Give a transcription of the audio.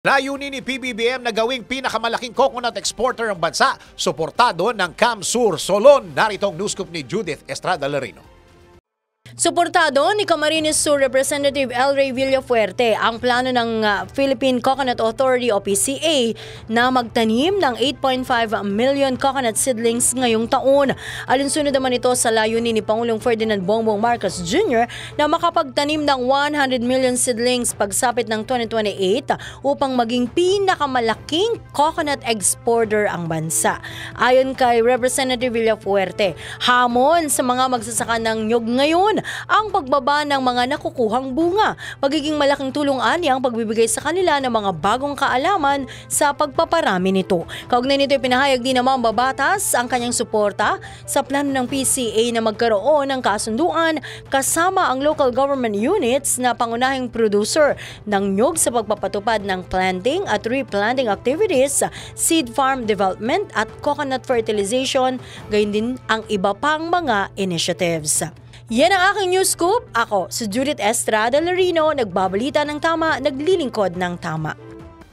Layunin ni PBBM na gawing pinakamalaking coconut exporter ng bansa, suportado ng CamSur Solon. Narito ang news scoop ni Judith Estrada Larino. Suportado ni Camarines Sur Representative El Rey Villafuerte ang plano ng Philippine Coconut Authority o PCA na magtanim ng 8.5 million coconut seedlings ngayong taon. Alinsunod naman ito sa layunin ni Pangulong Ferdinand Bongbong Marcos Jr. na makapagtanim ng 100 million seedlings pagsapit ng 2028 upang maging pinakamalaking coconut exporter ang bansa. Ayon kay Representative Villafuerte, hamon sa mga magsasaka ng nyug ngayon ang pagbaba ng mga nakukuhang bunga. Magiging malaking tulong niya ang pagbibigay sa kanila ng mga bagong kaalaman sa pagpaparami nito. Kaugnay nito, pinahayag din naman babatas ang kanyang suporta sa plano ng PCA na magkaroon ng kasunduan kasama ang local government units na pangunahing producer ng nyug sa pagpapatupad ng planting at replanting activities, seed farm development at coconut fertilization, gayon din ang iba pang mga initiatives. Yan ang aking news scoop. Ako, si Judith Estrada Larino, nagbabalita ng tama, naglilingkod ng tama.